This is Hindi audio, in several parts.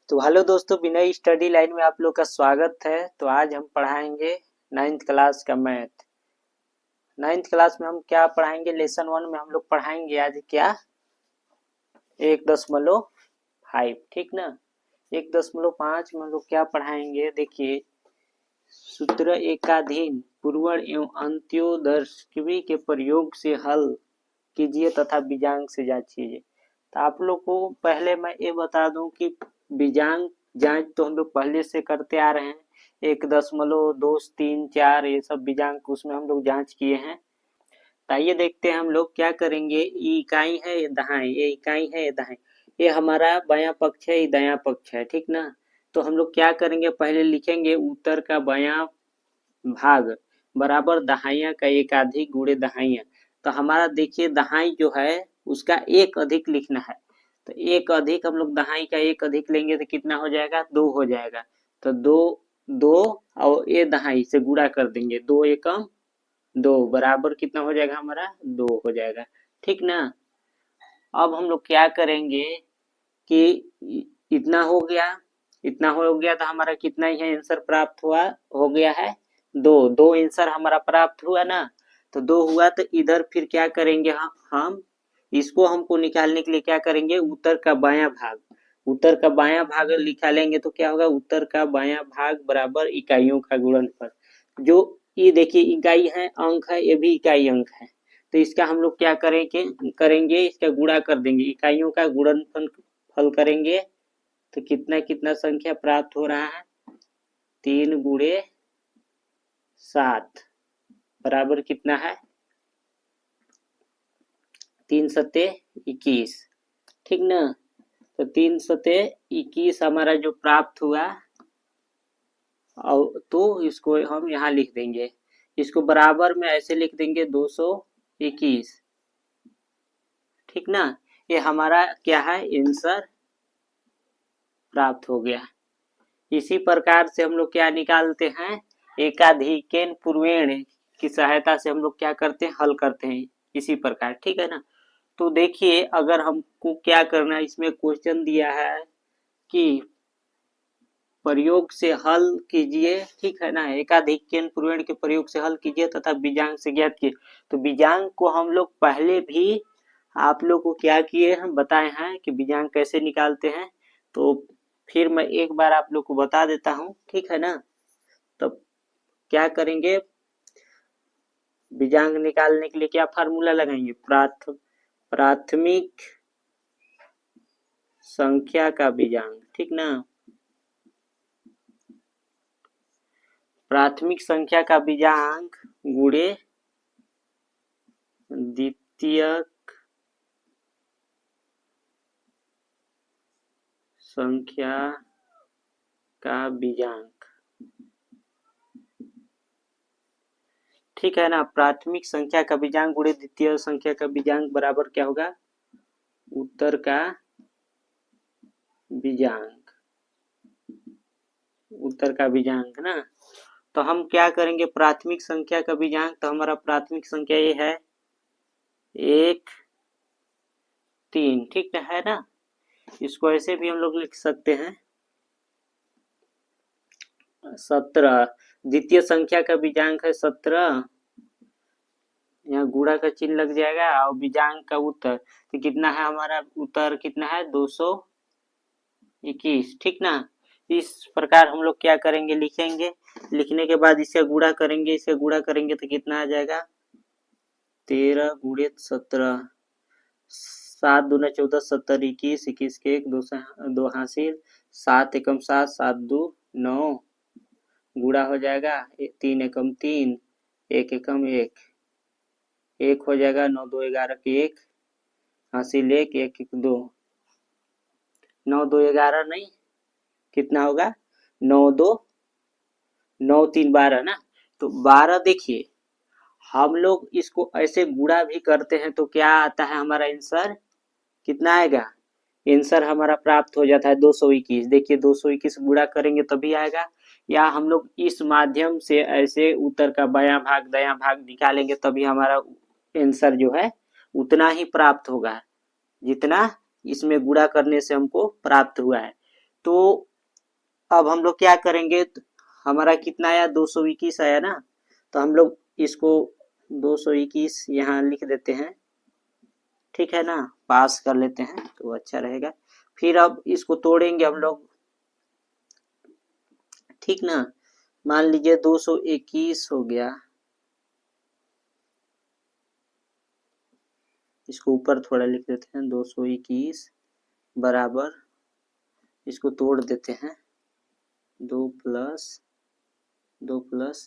तो हेलो दोस्तों, विनय स्टडी लाइन में आप लोग का स्वागत है। तो आज हम पढ़ाएंगे 9th क्लास का मैथ। 9th क्लास में हम क्या पढ़ाएंगे, लेसन 1 में हम लोग पढ़ाएंगे आज क्या 1.5। ठीक ना। 1.5 में हम लोग क्या पढ़ाएंगे, देखिए सूत्र एकाधीन पूर्वण एवं अंत्योदर्शवी के प्रयोग से हल कीजिए तथा बीजांक से जांचिए। तो आप लोग को पहले मैं ये बता दूं कि बीजांक जांच तो हम लोग पहले से करते आ रहे हैं। 1.2, 3, 4 ये सब बीजांक उसमें हम लोग जांच किए हैं। तो आइए देखते हैं हम लोग क्या करेंगे। ये इकाई है, ये दहाई, ये इकाई है, ये दहाई, ये हमारा बायां पक्ष है, ये दायां पक्ष है। ठीक ना। तो हम लोग क्या करेंगे, पहले लिखेंगे उत्तर का बायां भाग बराबर दहाइयां का एकाधिक गुणे दहाइयां। तो हमारा देखिए दहाई जो है उसका एक अधिक लिखना है। तो एक अधिक हम लोग दहाई का एक अधिक लेंगे तो कितना हो जाएगा, 2 हो जाएगा। तो 2 2 और ये दहाई से गुणा कर देंगे, 2 एकम 2 बराबर कितना हो जाएगा, हमारा 2 हो जाएगा। ठीक ना। अब हम लोग क्या करेंगे कि इतना हो गया, इतना हो गया तो हमारा कितना ही आंसर प्राप्त हुआ, हो गया है 2। 2 आंसर हमारा प्राप्त हुआ ना। तो 2 हुआ तो इधर फिर क्या करेंगे, हम इसको हमको निकालने के लिए क्या करेंगे, उत्तर का बायां भाग, उत्तर का बायां भाग निकालेंगे तो क्या होगा, उत्तर का बायां भाग बराबर इकाइयों का गुणनफल। जो ये देखिए इकाई है, अंक है, ये भी इकाई अंक है। तो इसका हम लोग क्या करेंगे, इसका गुणा कर देंगे, इकाइयों का गुणनफल करेंगे तो कितना कितना संख्या प्राप्त हो रहा है, 3 गुणे 7 बराबर कितना है, 3 सते 21। ठीक ना। तो 3 सते 21 हमारा जो प्राप्त हुआ, और तो इसको हम यहाँ लिख देंगे, इसको बराबर में ऐसे लिख देंगे 221। ठीक ना। ये हमारा क्या है, आंसर प्राप्त हो गया। इसी प्रकार से हम लोग क्या निकालते हैं, एकाधिकेन पूर्वेण की सहायता से हम लोग क्या करते हैं, हल करते हैं इसी प्रकार। ठीक है ना। तो देखिए अगर हमको क्या करना है, इसमें क्वेश्चन दिया है कि प्रयोग से हल कीजिए। ठीक है ना। एकाधिकेन पूर्वेण के प्रयोग से हल कीजिए तथा बीजांक से ज्ञात कीजिए। तो बीजांक को हम लोग पहले भी आप लोग को क्या किए हैं, बताए हैं कि बीजांक कैसे निकालते हैं। तो फिर मैं एक बार आप लोग को बता देता हूं। ठीक है ना। तो क्या करेंगे, बीजांक निकालने के लिए क्या फार्मूला लगाएंगे, प्राथमिक संख्या का बीजांक। ठीक ना। प्राथमिक संख्या का बीजांक गुणे द्वितीयक संख्या का बीजांक। ठीक है ना। प्राथमिक संख्या का बीजांक गुणे द्वितीय संख्या का बीजांक बराबर क्या होगा, उत्तर का बीजांक, उत्तर का बीजांक ना। तो हम क्या करेंगे, प्राथमिक संख्या का बीजांक, तो हमारा प्राथमिक संख्या ये है 1 3। ठीक है ना। इसको ऐसे भी हम लोग लिख सकते हैं 17। द्वितीय संख्या का बीजांक है 17, यहाँ गुणा का चिन्ह लग जाएगा, और बीजांक का उत्तर तो कितना है, हमारा उत्तर कितना है, 221। ठीक ना। इस प्रकार हम लोग क्या करेंगे, लिखेंगे, लिखने के बाद इसका गुणा करेंगे, इसका गुणा करेंगे तो कितना आ जाएगा, 13 गुणे 17, 7 दूना 14, 70 21, 21 के 1 2 हासिल, 7 एकम 7, 7 2 9, गुणा हो जाएगा 3 एकम 3, 1 एकम 1, 1 हो जाएगा, 9 2 11 के 1 हासिल 1 1 1 2, 9 2 11 नहीं, कितना होगा, 9 2 9 3 12 ना। तो 12 देखिए हम लोग इसको ऐसे गुणा भी करते हैं तो क्या आता है, हमारा आंसर कितना आएगा, आंसर हमारा प्राप्त हो जाता है 221। देखिए 221 गुणा करेंगे तभी आएगा, या हम लोग इस माध्यम से ऐसे उत्तर का बायां भाग दायां भाग निकालेंगे तभी हमारा आंसर जो है उतना ही प्राप्त होगा जितना इसमें गुणा करने से हमको प्राप्त हुआ है। तो अब हम लोग क्या करेंगे, हमारा कितना आया 221 आया ना, तो हम लोग इसको 221 यहाँ लिख देते हैं, ठीक है ना, पास कर लेते हैं तो अच्छा रहेगा। फिर अब इसको तोड़ेंगे हम लोग, ठीक ना, मान लीजिए 221 हो गया, इसको ऊपर थोड़ा लिख देते हैं, 221 बराबर, इसको तोड़ देते हैं, 2 प्लस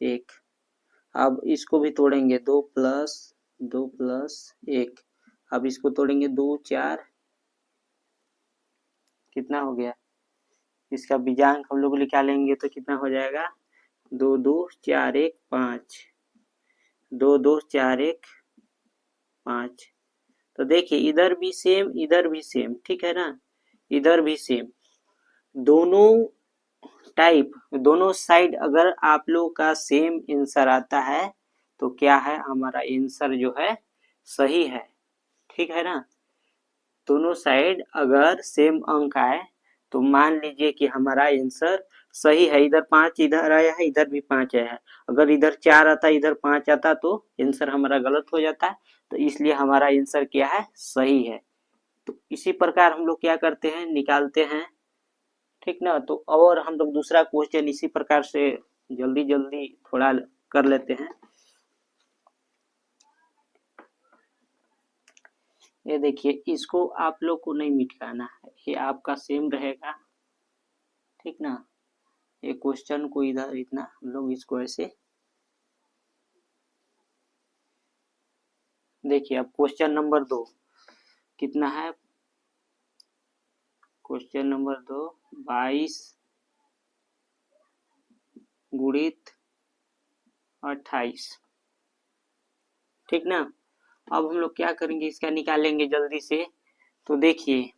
1, अब इसको भी तोड़ेंगे, 2 प्लस 1, अब इसको तोड़ेंगे, 2 4, कितना हो गया, इसका बीजांक हम लोग निकालेंगे तो कितना हो जाएगा, 2 2 4 1 5, 2 2 4 1 5। तो देखिए इधर भी सेम इधर भी सेम, ठीक है ना, इधर भी सेम, दोनों टाइप दोनों साइड अगर आप लोग का सेम आंसर आता है तो क्या है, हमारा आंसर जो है सही है, ठीक है ना। दोनों साइड अगर सेम अंक आए तो मान लीजिए कि हमारा आंसर सही है, इधर 5 इधर आया है, इधर भी 5 आया है, अगर इधर 4 आता इधर 5 आता तो आंसर हमारा गलत हो जाता है, तो इसलिए हमारा आंसर क्या है, सही है। तो इसी प्रकार हम लोग क्या करते हैं, निकालते हैं, ठीक ना। तो और हम लोग दूसरा क्वेश्चन इसी प्रकार से जल्दी जल्दी थोड़ा कर लेते हैं। ये देखिए, इसको आप लोग को नहीं मिटाना है, ये आपका सेम रहेगा, ठीक ना। ये क्वेश्चन को इधर इतना हम लोग इसको ऐसे, देखिए अब क्वेश्चन नंबर 2 कितना है, क्वेश्चन नंबर 2 22 गुणित 28, ठीक ना। अब हम लोग क्या करेंगे, इसका निकालेंगे जल्दी से। तो देखिए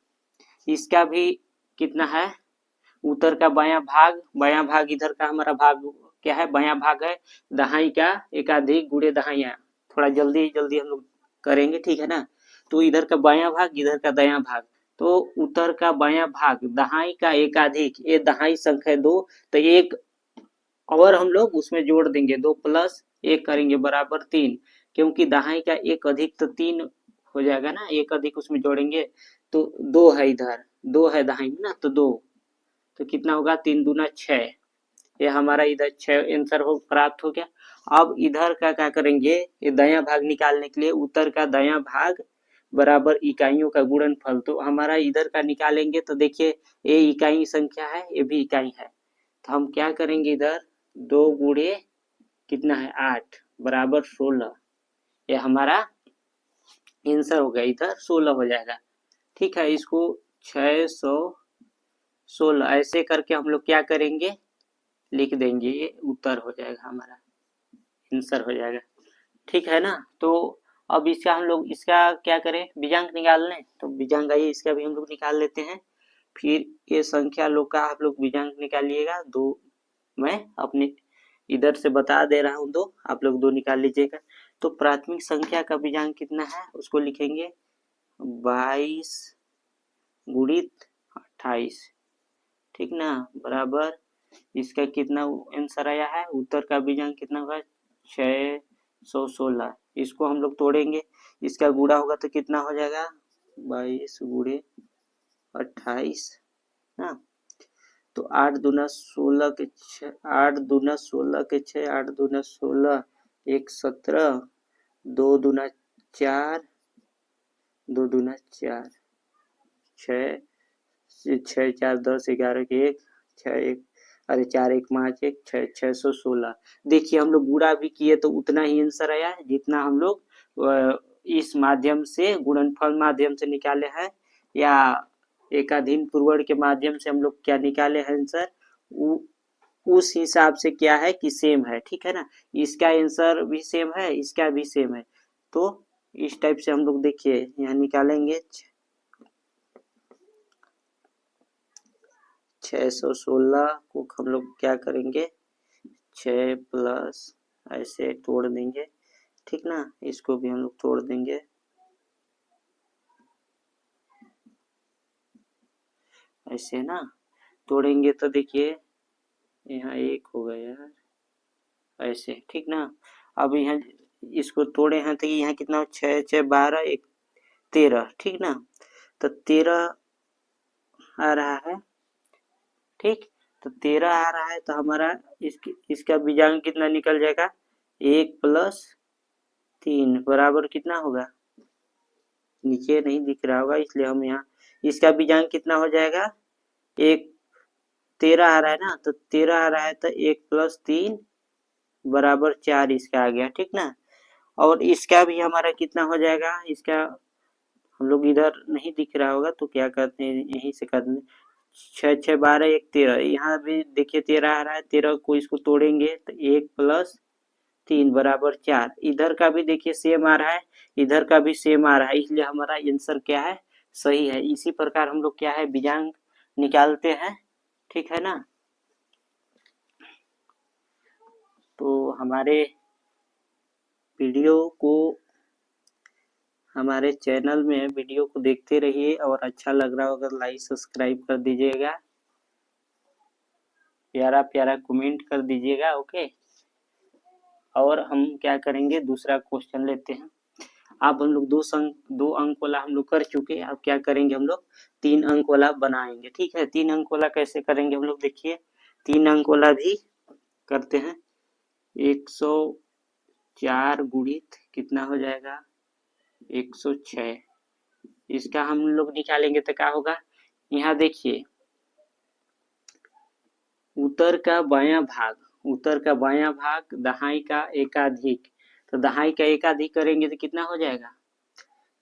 इसका भी कितना है, उत्तर का बायां भाग इधर का हमारा भाग क्या है, बायां भाग है, दहाई का एकाधिक गुणे दहाइयां, थोड़ा जल्दी जल्दी हम लोग करेंगे, ठीक है ना। तो इधर का बायां भाग इधर का दायां भाग, तो उत्तर का बायां भाग दहाई का एकाधिक, ये दहाई संख्या 2, तो एक और हम लोग उसमें जोड़ देंगे, 2 प्लस 1 करेंगे बराबर 3, क्योंकि दहाई का एक अधिक तो 3 हो जाएगा ना, एक अधिक उसमें जोड़ेंगे तो 2 है, इधर 2 है दहाई में ना, तो 2, तो कितना होगा, 3 दूना 6, ये हमारा इधर 6 आंसर हो प्राप्त हो गया। अब इधर का क्या करेंगे, ये दायां भाग निकालने के लिए उत्तर का दायां भाग बराबर इकाइयों का गुणनफल, तो हमारा इधर का निकालेंगे तो देखिए ये इकाई संख्या है, ये भी इकाई है, तो हम क्या करेंगे, इधर 2 गुणे कितना है 8 बराबर 16, ये हमारा आंसर हो गया, इधर 16 हो जाएगा, ठीक है। इसको 616 ऐसे करके हम लोग क्या करेंगे, लिख देंगे, ये उत्तर हो जाएगा, हमारा आंसर हो जाएगा, ठीक है ना। तो अब इसका हम लोग इसका क्या करें, बीजांक निकाल लें, तो बीजांक आइए इसका भी हम लोग निकाल लेते हैं। फिर ये संख्या लोग का आप लोग बीजांक निकालिएगा, 2 मैं अपने इधर से बता दे रहा हूँ, 2 आप लोग 2 निकाल लीजिएगा। तो प्राथमिक संख्या का बीजांक कितना है, उसको लिखेंगे 22 गुणित 28, ठीक ना, बराबर इसका कितना आंसर आया है, उत्तर का बीजांक कितना होगा, 616, इसको हम लोग तोड़ेंगे, इसका गुणा होगा तो कितना हो जाएगा, 22 गुणे 28 ना, तो 8 दूना 16 के 6, 8 दूना 16 के 6, 8 दूना 16, 1 17, 2 दूना 4, 2 दूना 4, 6 6 4 10 11 के 1 6 1, अरे 4 1 5 1 6 616। देखिए हम लोग गुणा भी किए तो उतना ही आंसर आया जितना हम लोग इस माध्यम से गुणनफल माध्यम से निकाले हैं, या एकाधीन पूर्वण के माध्यम से हम लोग क्या निकाले हैं आंसर, उस हिसाब से क्या है कि सेम है, ठीक है ना। इसका आंसर भी सेम है, इसका भी सेम है, तो इस टाइप से हम लोग देखिए यहाँ निकालेंगे, 616 को हम लोग क्या करेंगे, 6 प्लस ऐसे तोड़ देंगे, ठीक ना, इसको भी हम लोग तोड़ देंगे ऐसे ना, तोड़ेंगे तो देखिए यहाँ 1 होगा यार, ऐसे ठीक ना। अब यहाँ इसको तोड़े हैं तो यहाँ कितना 6 6 12 1 13 ठीक ना। तो 13 आ रहा है, ठीक। तो 13 आ रहा है तो हमारा इसका बीजांक कितना निकल जाएगा, 1 + 3 बराबर कितना होगा, नीचे नहीं दिख रहा होगा इसलिए हम यहाँ, इसका बीजांक कितना हो जाएगा, 1 13 आ रहा है ना, तो 13 आ रहा है तो 1 + 3 बराबर 4 इसका आ गया, ठीक ना। और इसका भी हमारा कितना हो जाएगा, इसका हम लोग इधर नहीं दिख रहा होगा तो क्या करते हैं, यहीं से करते हैं, 6 6 12 1 13, यहाँ भी देखिए 13 आ रहा है, 13 को इसको तोड़ेंगे तो 1 + 3 बराबर 4, इधर का भी देखिए सेम आ रहा है, इधर का भी सेम आ रहा है, इसलिए हमारा आंसर क्या है, सही है। इसी प्रकार हम लोग क्या है, बीजांक निकालते हैं, ठीक है ना। तो हमारे वीडियो को, हमारे चैनल में वीडियो को देखते रहिए और अच्छा लग रहा हो अगर लाइक सब्सक्राइब कर दीजिएगा, प्यारा प्यारा कमेंट कर दीजिएगा, ओके। और हम क्या करेंगे, दूसरा क्वेश्चन लेते हैं। अब हम लोग 2 अंक वाला हम लोग कर चुके हैं, अब क्या करेंगे हम लोग 3 अंक वाला बनाएंगे, ठीक है। 3 अंक वाला कैसे करेंगे हम लोग, देखिए 3 अंक वाला भी करते हैं। 104 गुणित कितना हो जाएगा, 106, इसका हम लोग निकालेंगे तो क्या होगा, यहाँ देखिए उत्तर का बायां भाग दहाई का एकाधिक, तो दहाई का एकाधिक करेंगे तो कितना हो जाएगा,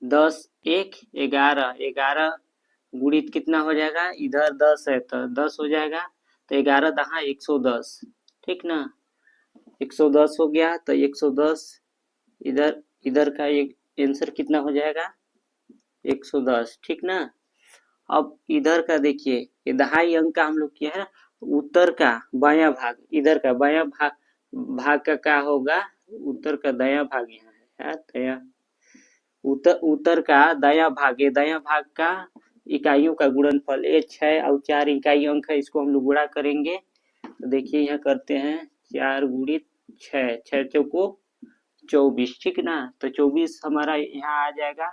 10 1 11, 11 गुणित कितना हो जाएगा, इधर 10 है तो 10 हो जाएगा, तो 11 दहा 110, ठीक ना। 110 हो गया तो 110 इधर का एक आंसर कितना हो जाएगा, 110, ठीक ना। अब इधर का देखिए ये दहाई अंक का हम लोग किया है, उत्तर का बायां भाग, इधर का बायां भाग का क्या होगा, उत्तर का दायां भाग यहाँ है, उत्तर का दायां भाग, ये दायां भाग का इकाइयों का गुणनफल, ये 6 और 4 इकाई अंक है, इसको हम लोग गुणा करेंगे तो देखिए यहाँ करते हैं 4 गुणित 6, 6 चौको 24, ठीक ना। तो 24 हमारा यहाँ आ जाएगा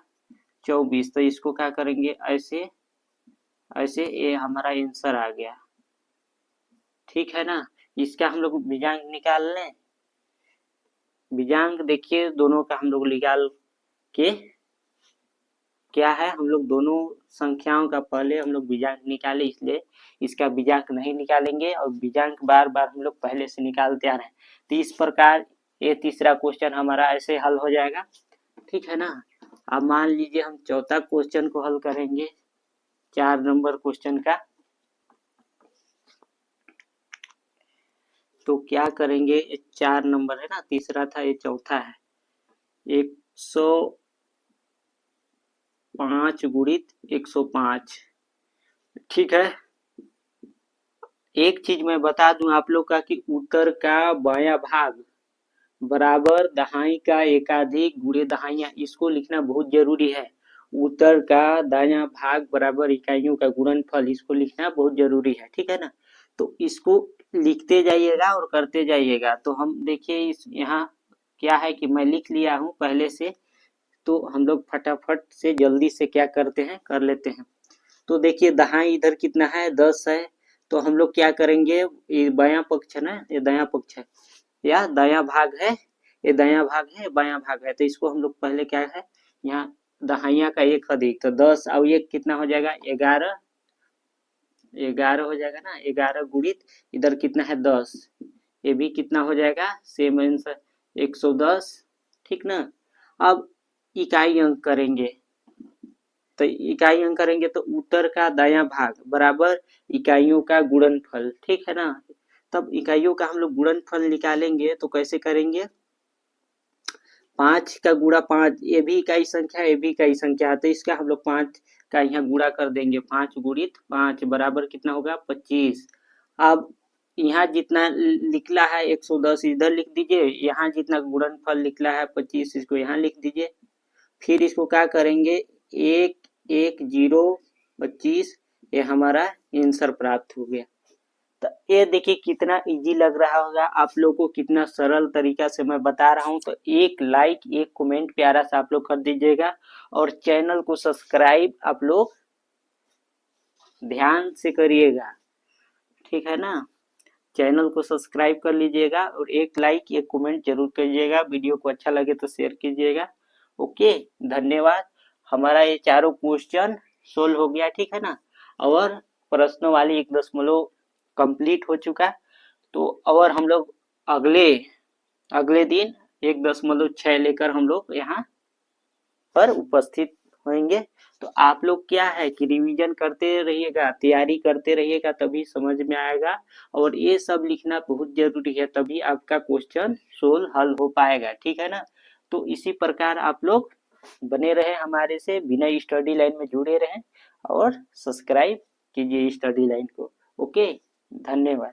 24, तो इसको क्या करेंगे ऐसे ऐसे, ये हमारा आंसर आ गया, ठीक है ना। इसका हम लोग बीजांक निकाल लें, बीजांक देखिए दोनों का हम लोग निकाल के क्या है, हम लोग दोनों संख्याओं का पहले हम लोग बीजांक निकाले, इसलिए इसका बीजांक नहीं निकालेंगे और बीजांक बार बार हम लोग पहले से निकालते आ रहे हैं। तो इस प्रकार ये तीसरा क्वेश्चन हमारा ऐसे हल हो जाएगा, ठीक है ना। अब मान लीजिए हम चौथा क्वेश्चन को हल करेंगे, 4 नंबर क्वेश्चन का। तो क्या करेंगे, 4 नंबर है ना, तीसरा था, ये चौथा है। 105 गुणित 105, ठीक है। एक चीज मैं बता दूं आप लोग का कि उत्तर का बायां भाग बराबर दहाई का एकाधिक गुणे दहाइयां, इसको लिखना बहुत जरूरी है। उत्तर का दायां भाग बराबर इकाइयों का गुणनफल, इसको लिखना बहुत जरूरी है, ठीक है ना। तो इसको लिखते जाइएगा और करते जाइएगा। तो हम देखिए इस यहाँ क्या है कि मैं लिख लिया हूँ पहले से, तो हम लोग फटाफट से जल्दी से क्या करते हैं, कर लेते हैं। तो देखिए दहाई इधर कितना है, 10 है, तो हम लोग क्या करेंगे, ये बायां पक्ष है ना, ये दायां पक्ष है या दायां भाग है, ये दायां भाग है बायां भाग है, तो इसको हम लोग पहले क्या है, यहाँ दहाइयां का एक अधिक, तो 10 और एक कितना हो जाएगा, 11 हो जाएगा ना, 11 गुणित इधर कितना है 10, ये भी कितना हो जाएगा, सेम आंसर 110, ठीक ना। अब इकाई अंक करेंगे, तो इकाई अंक करेंगे तो उत्तर का दायां भाग बराबर इकाइयों का गुणनफल, ठीक है ना। तब इकाइयों का हम लोग गुणनफल निकालेंगे तो कैसे करेंगे, 5 का गुणा 5, ये भी इकाई संख्या, ये भी इकाई संख्या है, तो इसका हम लोग 5 का यहाँ गुणा कर देंगे, 5 गुणित 5 बराबर कितना होगा 25। अब यहाँ जितना निकला है 110 इधर लिख दीजिए, यहाँ जितना गुणनफल निकला है 25 इसको यहाँ लिख दीजिए। फिर इसको क्या करेंगे, 1 1 0 25 ये हमारा आंसर प्राप्त हो गया। तो ये देखिए कितना इजी लग रहा होगा आप लोग को, कितना सरल तरीका से मैं बता रहा हूँ। तो एक लाइक एक कमेंट प्यारा सा आप लोग कर दीजिएगा, और चैनल को सब्सक्राइब आप लोग ध्यान से करिएगा, ठीक है ना। चैनल को सब्सक्राइब कर लीजिएगा और एक लाइक एक कमेंट जरूर कीजिएगा। वीडियो को अच्छा लगे तो शेयर कीजिएगा। ओके, धन्यवाद। हमारा ये चारों क्वेश्चन सोल्व हो गया, ठीक है ना। और प्रश्नों वाली 1 दशमलव कंप्लीट हो चुका। तो और हम लोग अगले अगले दिन 1.6 लेकर हम लोग यहाँ पर उपस्थित होंगे। तो आप लोग क्या है कि रिवीजन करते रहिएगा, तैयारी करते रहिएगा, तभी समझ में आएगा। और ये सब लिखना बहुत जरूरी है, तभी आपका क्वेश्चन सोल्व हल हो पाएगा, ठीक है ना। तो इसी प्रकार आप लोग बने रहे हमारे से, बिना स्टडी लाइन में जुड़े रहें और सब्सक्राइब कीजिए स्टडी लाइन को। ओके, धन्यवाद।